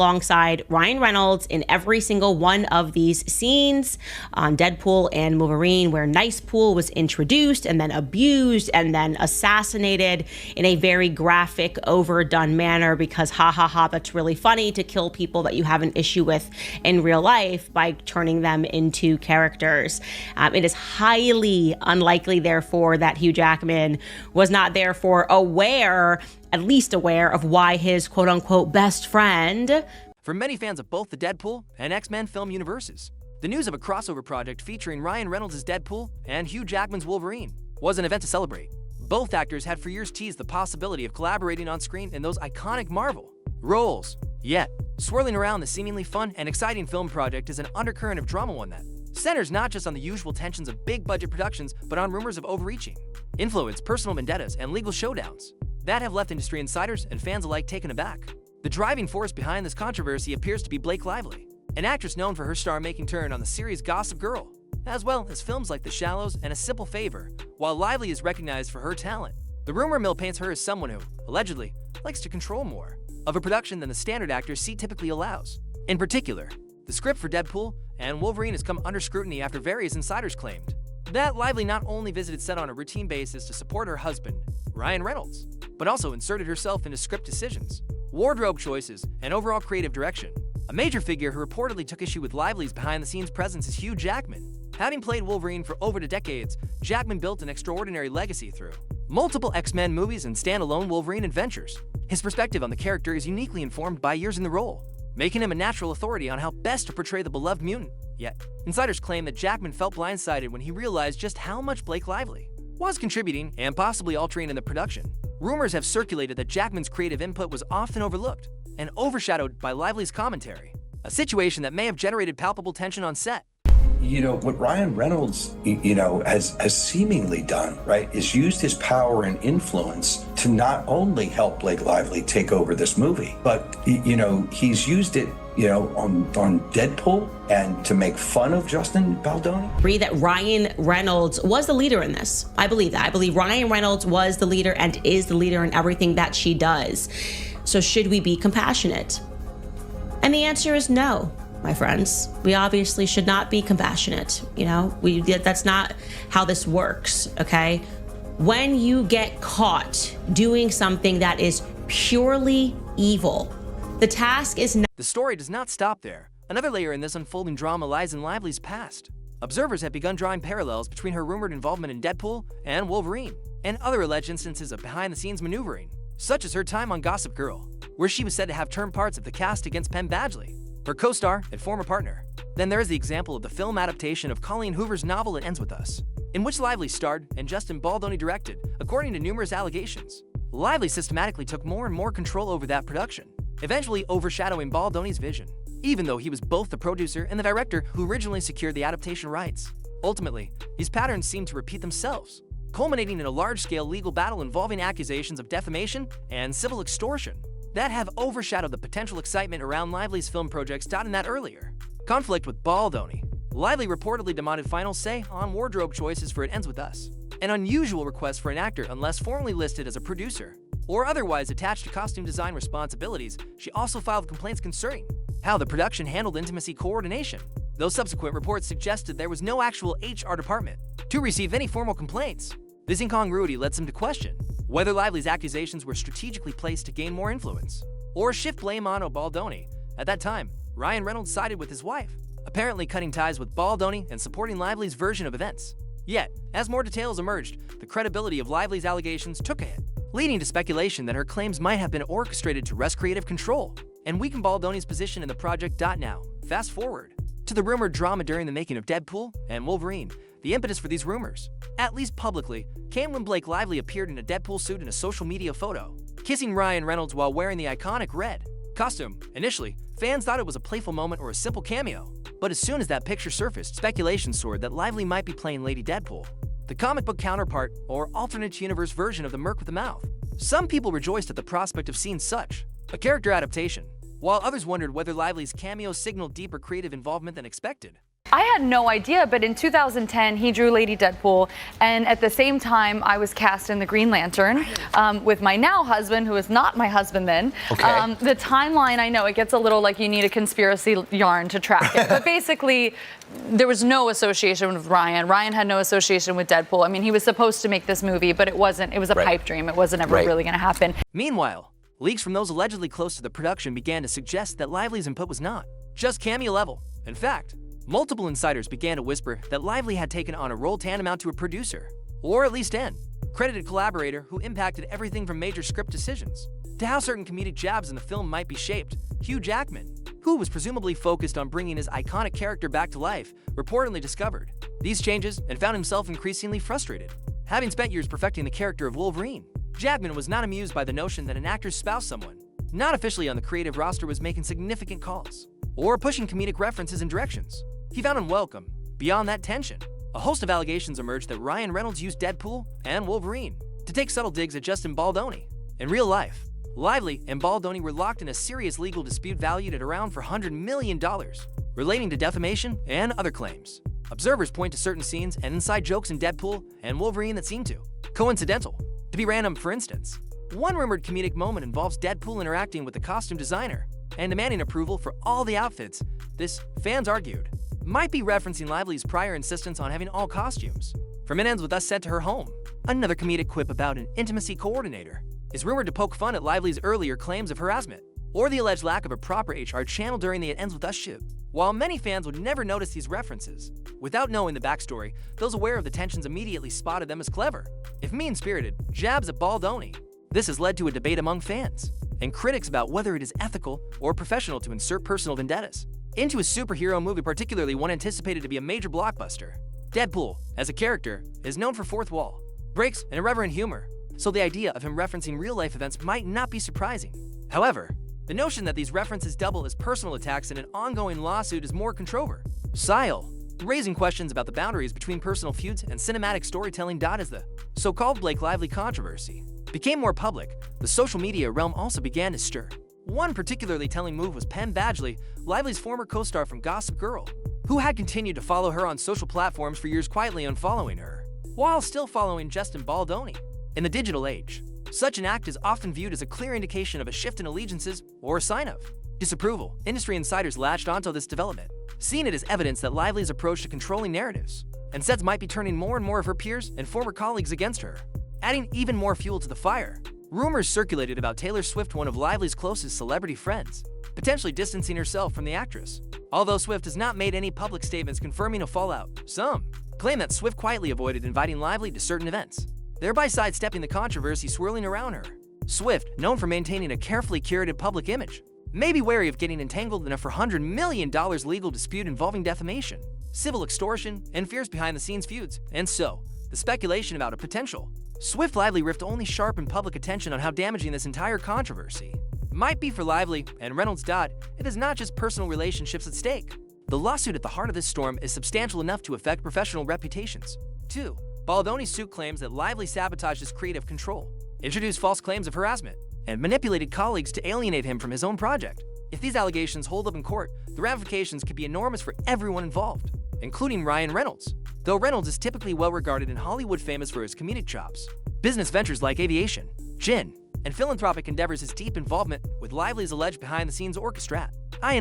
alongside Ryan Reynolds in every single one of these scenes on Deadpool and Wolverine, where Nice Pool was introduced and then abused and then assassinated in a very graphic, overdone manner because ha ha ha, that's really funny to kill people that you have an issue with in real life by turning them into characters. It is highly unlikely, therefore, that Hugh Jackman was not therefore at least aware of why his quote-unquote best friend. For many fans of both the Deadpool and X-Men film universes, the news of a crossover project featuring Ryan Reynolds' Deadpool and Hugh Jackman's Wolverine was an event to celebrate. Both actors had for years teased the possibility of collaborating on screen in those iconic Marvel roles. Yet, swirling around the seemingly fun and exciting film project is an undercurrent of drama, one that centers not just on the usual tensions of big-budget productions, but on rumors of overreaching, influence, personal vendettas, and legal showdowns that have left industry insiders and fans alike taken aback. The driving force behind this controversy appears to be Blake Lively, an actress known for her star-making turn on the series Gossip Girl, as well as films like The Shallows and A Simple Favor. While Lively is recognized for her talent, the rumor mill paints her as someone who, allegedly, likes to control more of a production than the standard actors see typically allows. In particular, the script for Deadpool and Wolverine has come under scrutiny after various insiders claimed that Lively not only visited set on a routine basis to support her husband, Ryan Reynolds, but also inserted herself into script decisions, wardrobe choices, and overall creative direction. A major figure who reportedly took issue with Lively's behind-the-scenes presence is Hugh Jackman. Having played Wolverine for over 2 decades, Jackman built an extraordinary legacy through multiple X-Men movies and standalone Wolverine adventures. His perspective on the character is uniquely informed by years in the role, making him a natural authority on how best to portray the beloved mutant. Yet, insiders claim that Jackman felt blindsided when he realized just how much Blake Lively was contributing and possibly altering in the production. Rumors have circulated that Jackman's creative input was often overlooked and overshadowed by Lively's commentary, a situation that may have generated palpable tension on set. What Ryan Reynolds, has seemingly done, right, is used his power and influence to not only help Blake Lively take over this movie, but, he's used it, on Deadpool and to make fun of Justin Baldoni. Agree that Ryan Reynolds was the leader in this. I believe that. I believe Ryan Reynolds was the leader and is the leader in everything that she does. So should we be compassionate? And the answer is no. My friends, we obviously should not be compassionate. That's not how this works, okay? When you get caught doing something that is purely evil, the task is not. The story does not stop there. Another layer in this unfolding drama lies in Lively's past. Observers have begun drawing parallels between her rumored involvement in Deadpool and Wolverine, and other alleged instances of behind-the-scenes maneuvering, such as her time on Gossip Girl, where she was said to have turned parts of the cast against Penn Badgley, her co-star and former partner. Then there is the example of the film adaptation of Colleen Hoover's novel It Ends With Us, in which Lively starred and Justin Baldoni directed. According to numerous allegations, Lively systematically took more and more control over that production, eventually overshadowing Baldoni's vision, even though he was both the producer and the director who originally secured the adaptation rights. Ultimately, these patterns seem to repeat themselves, culminating in a large-scale legal battle involving accusations of defamation and civil extortion that have overshadowed the potential excitement around Lively's film projects in that earlier conflict with Baldoni. Lively reportedly demanded final say on wardrobe choices for It Ends With Us, an unusual request for an actor unless formally listed as a producer or otherwise attached to costume design responsibilities. She also filed complaints concerning how the production handled intimacy coordination, though subsequent reports suggested there was no actual HR department to receive any formal complaints. This incongruity led some to question whether Lively's accusations were strategically placed to gain more influence or shift blame on Baldoni. At that time, Ryan Reynolds sided with his wife, apparently cutting ties with Baldoni and supporting Lively's version of events. Yet, as more details emerged, the credibility of Lively's allegations took a hit, leading to speculation that her claims might have been orchestrated to wrest creative control and weaken Baldoni's position in the project. Now, fast forward to the rumored drama during the making of Deadpool and Wolverine. The impetus for these rumors, at least publicly, came when Blake Lively appeared in a Deadpool suit in a social media photo, kissing Ryan Reynolds while wearing the iconic red costume. Initially, fans thought it was a playful moment or a simple cameo, but as soon as that picture surfaced, speculation soared that Lively might be playing Lady Deadpool, the comic book counterpart or alternate universe version of the Merc with the Mouth. Some people rejoiced at the prospect of seeing such a character adaptation, while others wondered whether Lively's cameo signaled deeper creative involvement than expected. I had no idea, but in 2010, he drew Lady Deadpool, and at the same time, I was cast in The Green Lantern with my now husband, who is not my husband then. Okay. The timeline, I know, it gets a little like you need a conspiracy yarn to track it, but basically, there was no association with Ryan. Ryan had no association with Deadpool. I mean, he was supposed to make this movie, but it wasn't. It was a pipe dream. It wasn't ever really going to happen. Meanwhile, leaks from those allegedly close to the production began to suggest that Lively's input was not just cameo level. In fact, multiple insiders began to whisper that Lively had taken on a role tantamount to a producer, or at least an credited collaborator who impacted everything from major script decisions to how certain comedic jabs in the film might be shaped. Hugh Jackman, who was presumably focused on bringing his iconic character back to life, reportedly discovered these changes and found himself increasingly frustrated. Having spent years perfecting the character of Wolverine, Jackman was not amused by the notion that an actor's spouse, someone not officially on the creative roster, was making significant calls or pushing comedic references and directions he found unwelcome. Beyond that tension, a host of allegations emerged that Ryan Reynolds used Deadpool and Wolverine to take subtle digs at Justin Baldoni. In real life, Lively and Baldoni were locked in a serious legal dispute valued at around $400 million, relating to defamation and other claims. Observers point to certain scenes and inside jokes in Deadpool and Wolverine that seem too coincidental to be random. For instance, one rumored comedic moment involves Deadpool interacting with the costume designer and demanding approval for all the outfits. This, fans argued, might be referencing Lively's prior insistence on having all costumes from It Ends With Us sent to her home. Another comedic quip about an intimacy coordinator is rumored to poke fun at Lively's earlier claims of harassment or the alleged lack of a proper HR channel during the It Ends With Us shoot. While many fans would never notice these references, without knowing the backstory, those aware of the tensions immediately spotted them as clever, if mean-spirited, jabs at Baldoni. This has led to a debate among fans and critics about whether it is ethical or professional to insert personal vendettas into a superhero movie, particularly one anticipated to be a major blockbuster. Deadpool, as a character, is known for fourth wall breaks and irreverent humor, so the idea of him referencing real-life events might not be surprising. However, the notion that these references double as personal attacks in an ongoing lawsuit is more controversial, raising questions about the boundaries between personal feuds and cinematic storytelling. As the so-called Blake Lively controversy became more public, the social media realm also began to stir. One particularly telling move was Penn Badgley, Lively's former co-star from Gossip Girl, who had continued to follow her on social platforms for years, quietly unfollowing her, while still following Justin Baldoni. In the digital age, such an act is often viewed as a clear indication of a shift in allegiances or a sign of disapproval. Industry insiders latched onto this development, seeing it as evidence that Lively's approach to controlling narratives and sets might be turning more and more of her peers and former colleagues against her, adding even more fuel to the fire. Rumors circulated about Taylor Swift, one of Lively's closest celebrity friends, potentially distancing herself from the actress. Although Swift has not made any public statements confirming a fallout, some claim that Swift quietly avoided inviting Lively to certain events, thereby sidestepping the controversy swirling around her. Swift, known for maintaining a carefully curated public image, may be wary of getting entangled in a $400 million legal dispute involving defamation, civil extortion, and fierce behind-the-scenes feuds. And so, the speculation about a potential Swift-Lively rift only sharpened public attention on how damaging this entire controversy might be for Lively and Reynolds. It is not just personal relationships at stake. The lawsuit at the heart of this storm is substantial enough to affect professional reputations. 2. Baldoni's suit claims that Lively sabotaged his creative control, introduced false claims of harassment, and manipulated colleagues to alienate him from his own project. If these allegations hold up in court, the ramifications could be enormous for everyone involved, including Ryan Reynolds. Though Reynolds is typically well regarded in Hollywood, famous for his comedic chops, business ventures like aviation, gin, and philanthropic endeavors, his deep involvement with Lively's alleged behind-the-scenes orchestra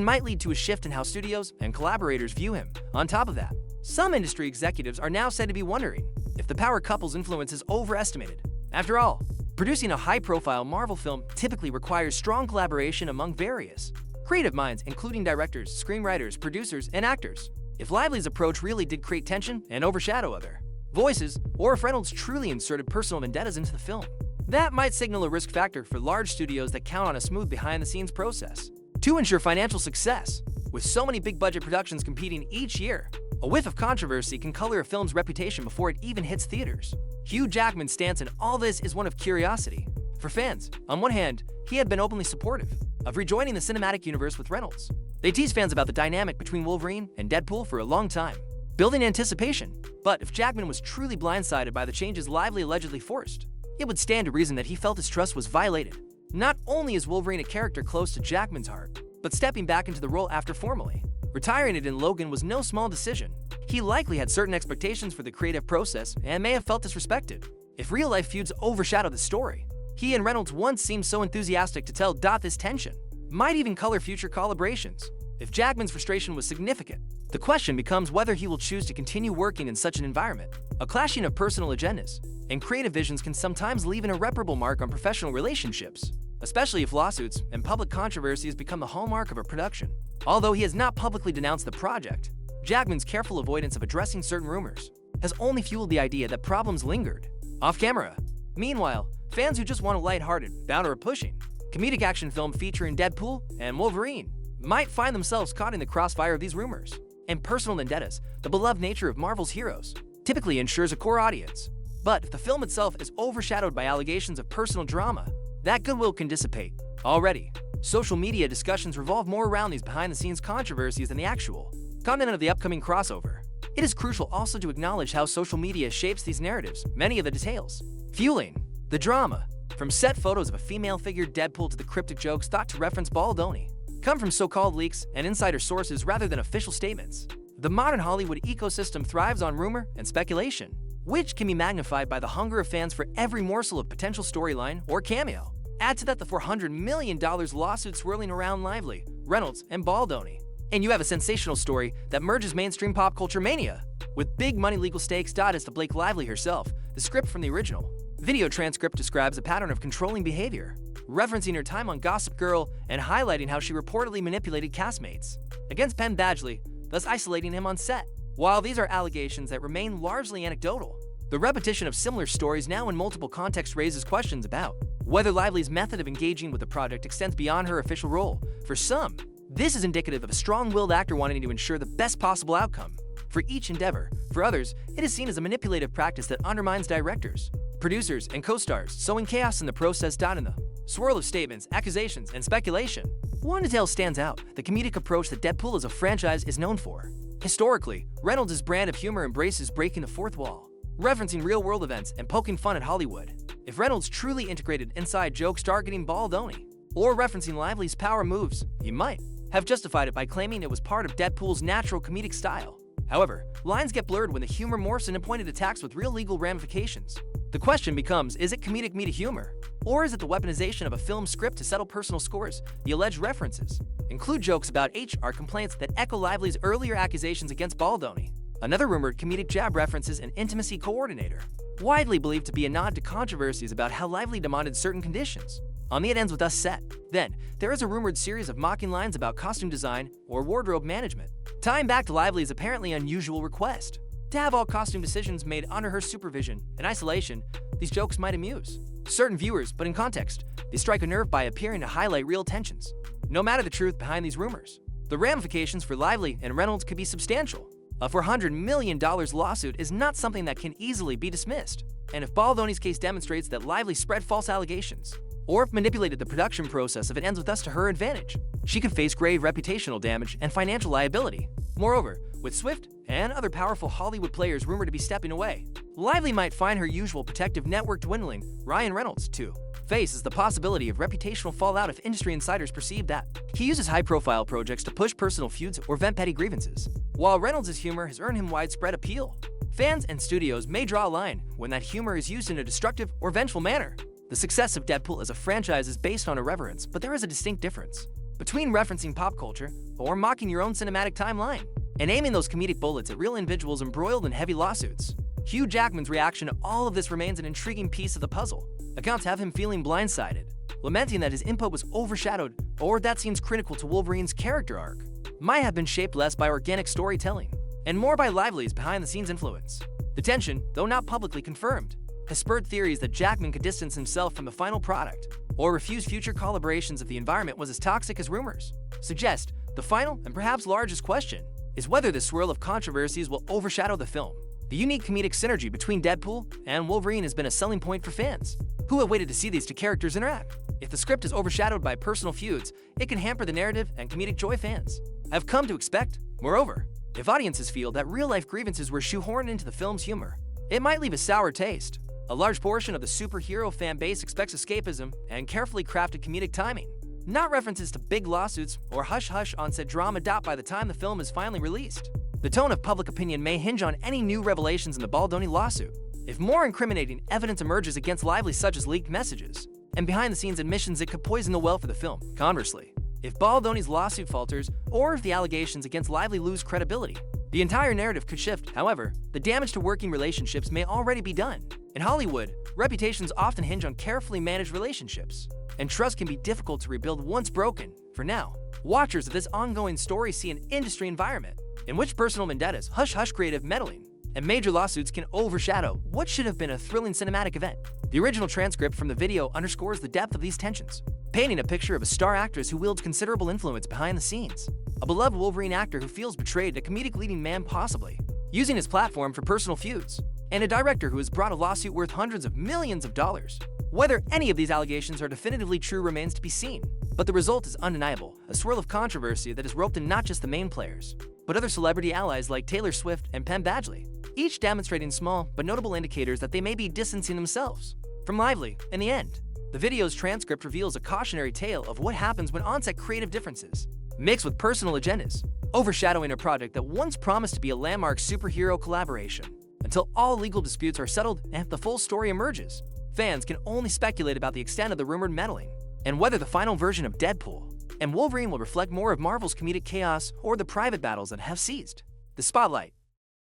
might lead to a shift in how studios and collaborators view him. On top of that, some industry executives are now said to be wondering if the power couple's influence is overestimated. After all, producing a high-profile Marvel film typically requires strong collaboration among various creative minds, including directors, screenwriters, producers, and actors. If Lively's approach really did create tension and overshadow other voices, or if Reynolds truly inserted personal vendettas into the film, that might signal a risk factor for large studios that count on a smooth behind-the-scenes process to ensure financial success. With so many big-budget productions competing each year, a whiff of controversy can color a film's reputation before it even hits theaters. Hugh Jackman's stance in all this is one of curiosity. For fans, on one hand, he had been openly supportive of rejoining the cinematic universe with Reynolds. They teased fans about the dynamic between Wolverine and Deadpool for a long time, building anticipation. But if Jackman was truly blindsided by the changes Lively allegedly forced, it would stand to reason that he felt his trust was violated. Not only is Wolverine a character close to Jackman's heart, but stepping back into the role after formally Retiring it in Logan was no small decision. He likely had certain expectations for the creative process and may have felt disrespected. If real-life feuds overshadow the story, he and Reynolds once seemed so enthusiastic to tell this tension might even color future collaborations. If Jackman's frustration was significant, the question becomes whether he will choose to continue working in such an environment. A clashing of personal agendas and creative visions can sometimes leave an irreparable mark on professional relationships, especially if lawsuits and public controversies become the hallmark of a production. Although he has not publicly denounced the project, Jackman's careful avoidance of addressing certain rumors has only fueled the idea that problems lingered off-camera. Meanwhile, fans who just want a lighthearted, boundary-pushing, comedic action film featuring Deadpool and Wolverine might find themselves caught in the crossfire of these rumors. And personal vendettas, the beloved nature of Marvel's heroes, typically ensures a core audience. But if the film itself is overshadowed by allegations of personal drama, that goodwill can dissipate. Already, social media discussions revolve more around these behind-the-scenes controversies than the actual content of the upcoming crossover. It is crucial also to acknowledge how social media shapes these narratives, many of the details fueling the drama. From set photos of a female figure Deadpool to the cryptic jokes thought to reference Baldoni, come from so-called leaks and insider sources rather than official statements. The modern Hollywood ecosystem thrives on rumor and speculation, which can be magnified by the hunger of fans for every morsel of potential storyline or cameo. Add to that the $400 million lawsuit swirling around Lively, Reynolds, and Baldoni, and you have a sensational story that merges mainstream pop culture mania with big money legal stakes. As to Blake Lively herself, the script from the original video transcript describes a pattern of controlling behavior, referencing her time on Gossip Girl and highlighting how she reportedly manipulated castmates against Penn Badgley, thus isolating him on set. While these are allegations that remain largely anecdotal, the repetition of similar stories now in multiple contexts raises questions about whether Lively's method of engaging with the project extends beyond her official role. For some, this is indicative of a strong-willed actor wanting to ensure the best possible outcome for each endeavor. For others, it is seen as a manipulative practice that undermines directors, producers, and co-stars, sowing chaos in the process. In the swirl of statements, accusations, and speculation, one detail stands out: the comedic approach that Deadpool as a franchise is known for. Historically, Reynolds' brand of humor embraces breaking the fourth wall, referencing real-world events and poking fun at Hollywood. If Reynolds truly integrated inside jokes targeting Baldoni or referencing Lively's power moves, he might have justified it by claiming it was part of Deadpool's natural comedic style. However, lines get blurred when the humor morphs into pointed attacks with real legal ramifications. The question becomes, is it comedic meta humor? Or is it the weaponization of a film script to settle personal scores? The alleged references include jokes about HR complaints that echo Lively's earlier accusations against Baldoni. Another rumored comedic jab references an intimacy coordinator, widely believed to be a nod to controversies about how Lively demanded certain conditions. On the It Ends With Us set, then, there is a rumored series of mocking lines about costume design or wardrobe management, tying back to Lively's apparently unusual request to have all costume decisions made under her supervision. In isolation, these jokes might amuse certain viewers, but in context, they strike a nerve by appearing to highlight real tensions. No matter the truth behind these rumors, the ramifications for Lively and Reynolds could be substantial. A $400 million lawsuit is not something that can easily be dismissed. And if Baldoni's case demonstrates that Lively spread false allegations, or if manipulated the production process if It Ends With Us to her advantage, she could face grave reputational damage and financial liability. Moreover, with Swift and other powerful Hollywood players rumored to be stepping away, Lively might find her usual protective network dwindling. Ryan Reynolds, too, faces the possibility of reputational fallout if industry insiders perceive that he uses high-profile projects to push personal feuds or vent petty grievances. While Reynolds' humor has earned him widespread appeal, fans and studios may draw a line when that humor is used in a destructive or vengeful manner. The success of Deadpool as a franchise is based on irreverence, but there is a distinct difference between referencing pop culture or mocking your own cinematic timeline and aiming those comedic bullets at real individuals embroiled in heavy lawsuits. Hugh Jackman's reaction to all of this remains an intriguing piece of the puzzle. Accounts have him feeling blindsided, lamenting that his input was overshadowed, or that seems critical to Wolverine's character arc might have been shaped less by organic storytelling and more by Lively's behind-the-scenes influence. The tension, though not publicly confirmed, has spurred theories that Jackman could distance himself from the final product or refuse future collaborations if the environment was as toxic as rumors suggest. The final and perhaps largest question is whether the swirl of controversies will overshadow the film. The unique comedic synergy between Deadpool and Wolverine has been a selling point for fans who have waited to see these two characters interact. If the script is overshadowed by personal feuds, it can hamper the narrative and comedic joy fans have come to expect. Moreover, if audiences feel that real-life grievances were shoehorned into the film's humor, it might leave a sour taste. A large portion of the superhero fan base expects escapism and carefully crafted comedic timing, not references to big lawsuits or hush-hush on said drama. By the time the film is finally released, the tone of public opinion may hinge on any new revelations in the Baldoni lawsuit. If more incriminating evidence emerges against Lively, such as leaked messages and behind-the-scenes admissions, it could poison the well for the film. Conversely, if Baldoni's lawsuit falters, or if the allegations against Lively lose credibility, the entire narrative could shift. However, the damage to working relationships may already be done. In Hollywood, reputations often hinge on carefully managed relationships, and trust can be difficult to rebuild once broken. For now, watchers of this ongoing story see an industry environment in which personal vendettas, hush-hush creative meddling, and major lawsuits can overshadow what should have been a thrilling cinematic event. The original transcript from the video underscores the depth of these tensions, painting a picture of a star actress who wields considerable influence behind the scenes, a beloved Wolverine actor who feels betrayed, a comedic leading man possibly using his platform for personal feuds, and a director who has brought a lawsuit worth hundreds of millions of dollars. Whether any of these allegations are definitively true remains to be seen, but the result is undeniable, a swirl of controversy that has roped in not just the main players, but other celebrity allies like Taylor Swift and Penn Badgley, each demonstrating small but notable indicators that they may be distancing themselves from Lively. In the end, the video's transcript reveals a cautionary tale of what happens when on-set creative differences mix with personal agendas, overshadowing a project that once promised to be a landmark superhero collaboration. Until all legal disputes are settled and the full story emerges, fans can only speculate about the extent of the rumored meddling and whether the final version of Deadpool and Wolverine will reflect more of Marvel's comedic chaos or the private battles that have seized the spotlight.